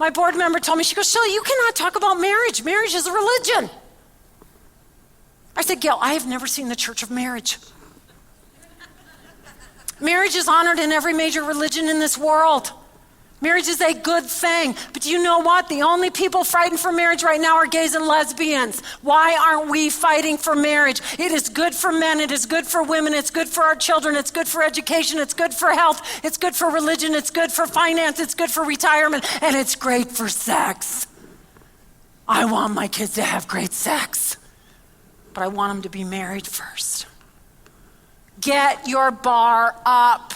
My board member told me, she goes, Shelley, you cannot talk about marriage. Marriage is a religion. I said, Gail, I have never seen the Church of Marriage. Marriage is honored in every major religion in this world. Marriage is a good thing. But do you know what? The only people fighting for marriage right now are gays and lesbians. Why aren't we fighting for marriage? It is good for men. It is good for women. It's good for our children. It's good for education. It's good for health. It's good for religion. It's good for finance. It's good for retirement. And it's great for sex. I want my kids to have great sex. But I want them to be married first. Get your bar up.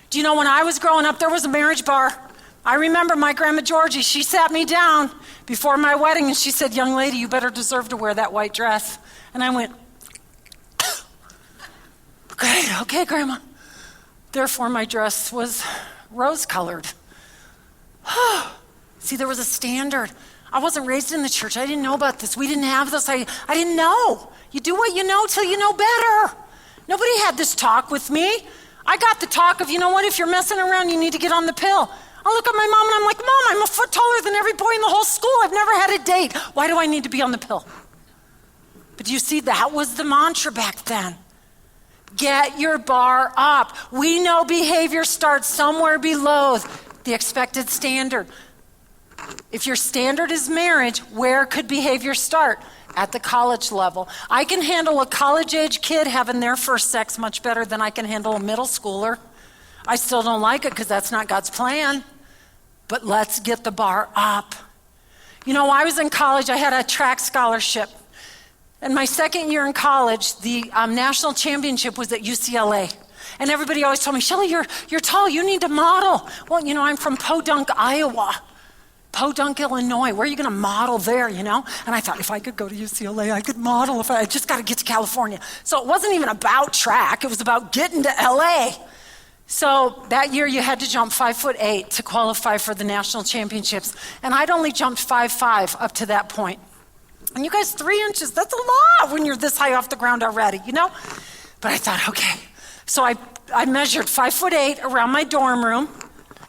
Do you know when I was growing up, there was a marriage bar. I remember my grandma Georgie, she sat me down before my wedding and she said, young lady, you better deserve to wear that white dress. And I went, great, okay, grandma. Therefore, my dress was rose-colored. See, there was a standard. I wasn't raised in the church. I didn't know about this. We didn't have this. I didn't know. You do what you know till you know better. Nobody had this talk with me. I got the talk of, you know what, if you're messing around, you need to get on the pill. I look at my mom and I'm like, Mom, I'm a foot taller than every boy in the whole school. I've never had a date. Why do I need to be on the pill? But do you see, that was the mantra back then. Get your bar up. We know behavior starts somewhere below the expected standard. If your standard is marriage, where could behavior start? At the college level. I can handle a college-age kid having their first sex much better than I can handle a middle schooler. I still don't like it because that's not God's plan. But let's get the bar up. You know, I was in college, I had a track scholarship. And my second year in college, the national championship was at UCLA. And everybody always told me, Shelley, you're tall, you need to model. Well, you know, I'm from Podunk, Iowa. Podunk, Illinois, where are you going to model there, you know? And I thought, if I could go to UCLA, I could model. If I just got to get to California. So it wasn't even about track. It was about getting to LA. So that year you had to jump 5'8" to qualify for the national championships. And I'd only jumped 5'5" up to that point. And you guys, 3 inches, that's a lot when you're this high off the ground already, you know? But I thought, okay. So I measured 5'8" around my dorm room.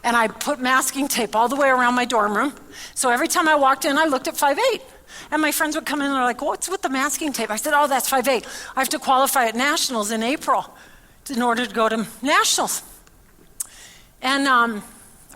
And I put masking tape all the way around my dorm room. So every time I walked in, I looked at 5'8". And my friends would come in and they're like, what's with the masking tape? I said, oh, that's 5'8". I have to qualify at nationals in April in order to go to nationals. And,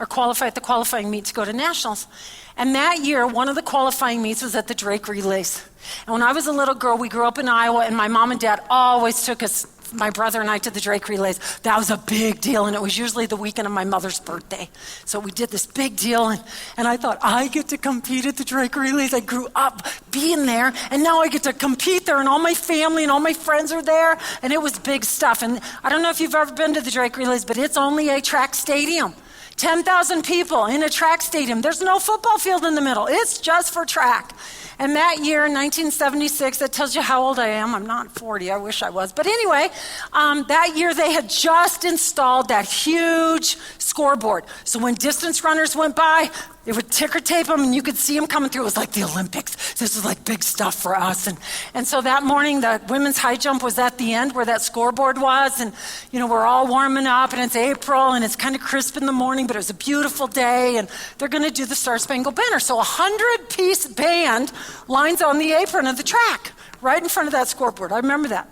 or qualify at the qualifying meet to go to nationals. And that year, one of the qualifying meets was at the Drake Relays. And when I was a little girl, we grew up in Iowa, and my mom and dad always took us, my brother and I, to the Drake Relays. That was a big deal, and it was usually the weekend of my mother's birthday. So we did this big deal, and I thought, I get to compete at the Drake Relays. I grew up being there, and now I get to compete there, and all my family and all my friends are there, and it was big stuff. And I don't know if you've ever been to the Drake Relays, but it's only a track stadium. 10,000 people in a track stadium. There's no football field in the middle. It's just for track. And that year, 1976, that tells you how old I am. I'm not 40. I wish I was. But anyway, that year they had just installed that huge scoreboard. So when distance runners went by, they would ticker tape them and you could see them coming through. It was like the Olympics. This was like big stuff for us. And so that morning, the women's high jump was at the end where that scoreboard was. And, you know, we're all warming up and it's April and it's kind of crisp in the morning, but it was a beautiful day. And they're going to do the Star Spangled Banner. So 100-piece band lines on the apron of the track right in front of that scoreboard. I remember that.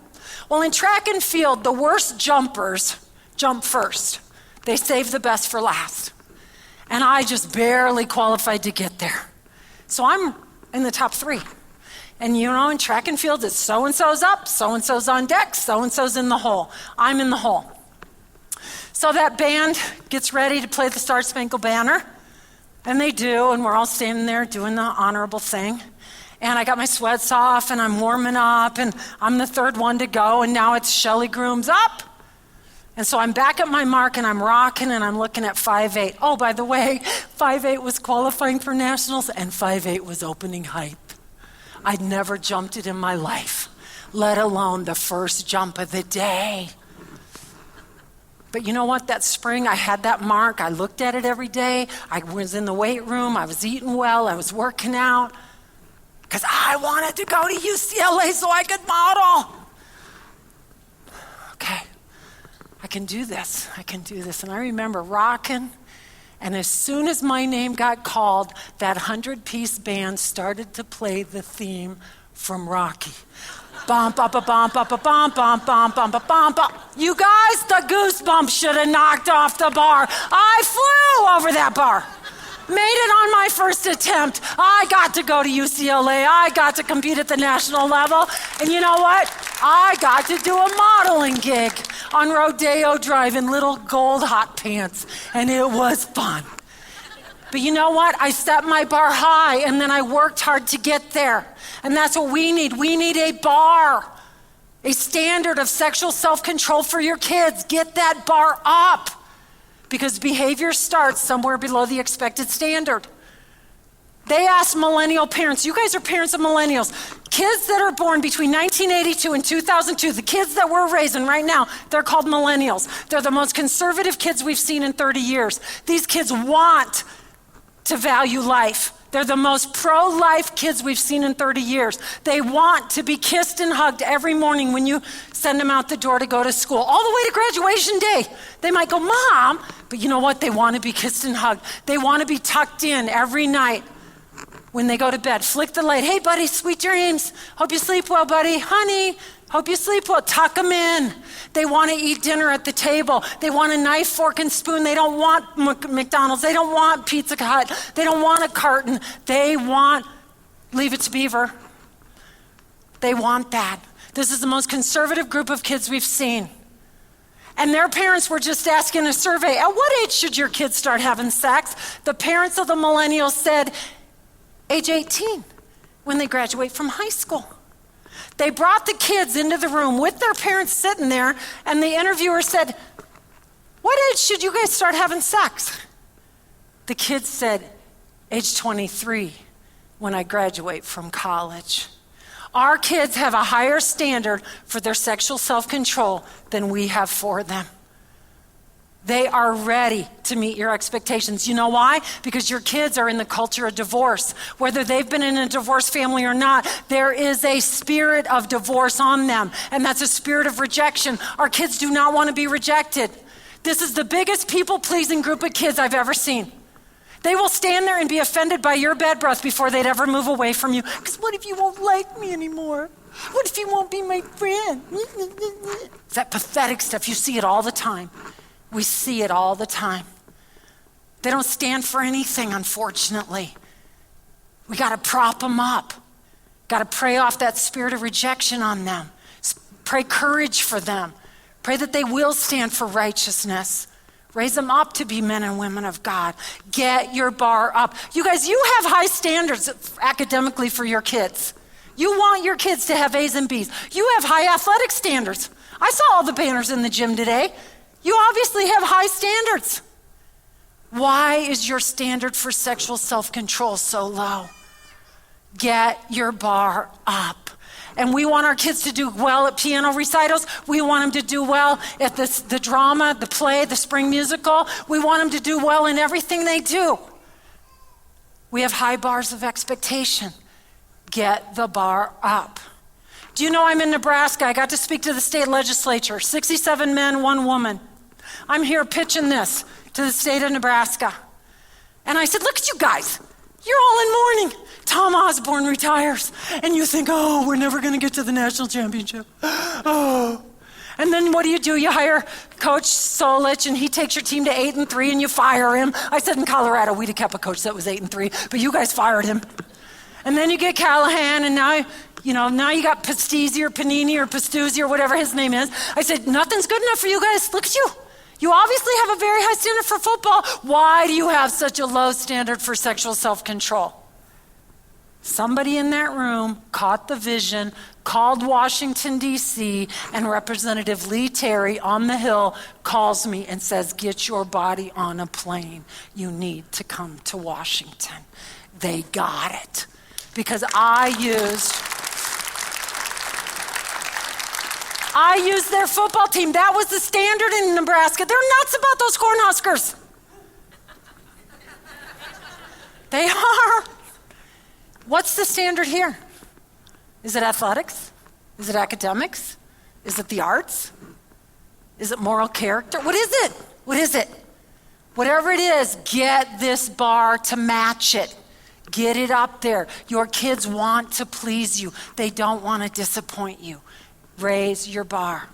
Well, in track and field, the worst jumpers jump first. They save the best for last. And I just barely qualified to get there. So I'm in the top 3. And you know, in track and field, it's so-and-so's up, so-and-so's on deck, so-and-so's in the hole. I'm in the hole. So that band gets ready to play the Star Spangled Banner. And they do, and we're all standing there doing the honorable thing. And I got my sweats off, and I'm warming up, and I'm the third one to go, and now it's Shelley Grooms up. And so I'm back at my mark, and I'm rocking, and I'm looking at 5'8". Oh, by the way, 5'8" was qualifying for nationals, and 5'8" was opening height. I'd never jumped it in my life, let alone the first jump of the day. But you know what? That spring, I had that mark. I looked at it every day. I was in the weight room. I was eating well. I was working out. Because I wanted to go to UCLA so I could model. Okay. I can do this. And I remember rocking. And as soon as my name got called, that 100-piece band started to play the theme from Rocky. Bump, bump, bump, bump, bump, bump, bump, bump, bump, bump, bump. You guys, the goosebumps should have knocked off the bar. I flew over that bar. Made it on my first attempt. I got to go to UCLA. I got to compete at the national level. And you know what? I got to do a modeling gig on Rodeo Drive in little gold hot pants. And it was fun. But you know what? I set my bar high and then I worked hard to get there. And that's what we need. We need a bar, a standard of sexual self-control for your kids. Get that bar up. Because behavior starts somewhere below the expected standard. They asked millennial parents, you guys are parents of millennials, kids that are born between 1982 and 2002, the kids that we're raising right now, they're called millennials. They're the most conservative kids we've seen in 30 years. These kids want to value life. They're the most pro-life kids we've seen in 30 years. They want to be kissed and hugged every morning when you send them out the door to go to school, all the way to graduation day. They might go, Mom, but you know what? They want to be kissed and hugged. They want to be tucked in every night when they go to bed. Flick the light. Hey, buddy, sweet dreams. Hope you sleep well, buddy. Honey, hope you sleep well. Tuck them in. They want to eat dinner at the table. They want a knife, fork, and spoon. They don't want McDonald's. They don't want Pizza Hut. They don't want a carton. They want Leave It to Beaver. They want that. This is the most conservative group of kids we've seen. And their parents were just asking a survey, at what age should your kids start having sex? The parents of the millennials said, age 18, when they graduate from high school. They brought the kids into the room with their parents sitting there, and the interviewer said, what age should you guys start having sex? The kids said, age 23, when I graduate from college. Our kids have a higher standard for their sexual self-control than we have for them. They are ready to meet your expectations. You know why? Because your kids are in the culture of divorce. Whether they've been in a divorced family or not, there is a spirit of divorce on them, and that's a spirit of rejection. Our kids do not want to be rejected. This is the biggest people-pleasing group of kids I've ever seen. They will stand there and be offended by your bed breath before they'd ever move away from you. Because what if you won't like me anymore? What if you won't be my friend? It's that pathetic stuff. You see it all the time. We see it all the time. They don't stand for anything, unfortunately. We got to prop them up. Got to pray off that spirit of rejection on them. Pray courage for them. Pray that they will stand for righteousness. Raise them up to be men and women of God. Get your bar up. You guys, you have high standards academically for your kids. You want your kids to have A's and B's. You have high athletic standards. I saw all the banners in the gym today. You obviously have high standards. Why is your standard for sexual self-control so low? Get your bar up. And we want our kids to do well at piano recitals. We want them to do well at the drama, the play, the spring musical. We want them to do well in everything they do. We have high bars of expectation. Get the bar up. Do you know I'm in Nebraska? I got to speak to the state legislature. 67 men, 1 woman. I'm here pitching this to the state of Nebraska. And I said, look at you guys. You're all in mourning. Tom Osborne retires. And you think, oh, we're never going to get to the national championship. Oh. And then what do? You hire Coach Solich, and he takes your team to 8-3, and you fire him. I said in Colorado, we'd have kept a coach that was 8-3, but you guys fired him. And then you get Callahan, and now you got Pastizzi or Panini or Pastuzzi or whatever his name is. I said, nothing's good enough for you guys. Look at you. You obviously have a very high standard for football. Why do you have such a low standard for sexual self-control? Somebody in that room caught the vision, called Washington, D.C., and Representative Lee Terry on the Hill calls me and says, get your body on a plane. You need to come to Washington. They got it. Because I used their football team. That was the standard in Nebraska. They're nuts about those Cornhuskers. They are. What's the standard here? Is it athletics? Is it academics? Is it the arts? Is it moral character? What is it? What is it? Whatever it is, get this bar to match it. Get it up there. Your kids want to please you. They don't want to disappoint you. Raise your bar.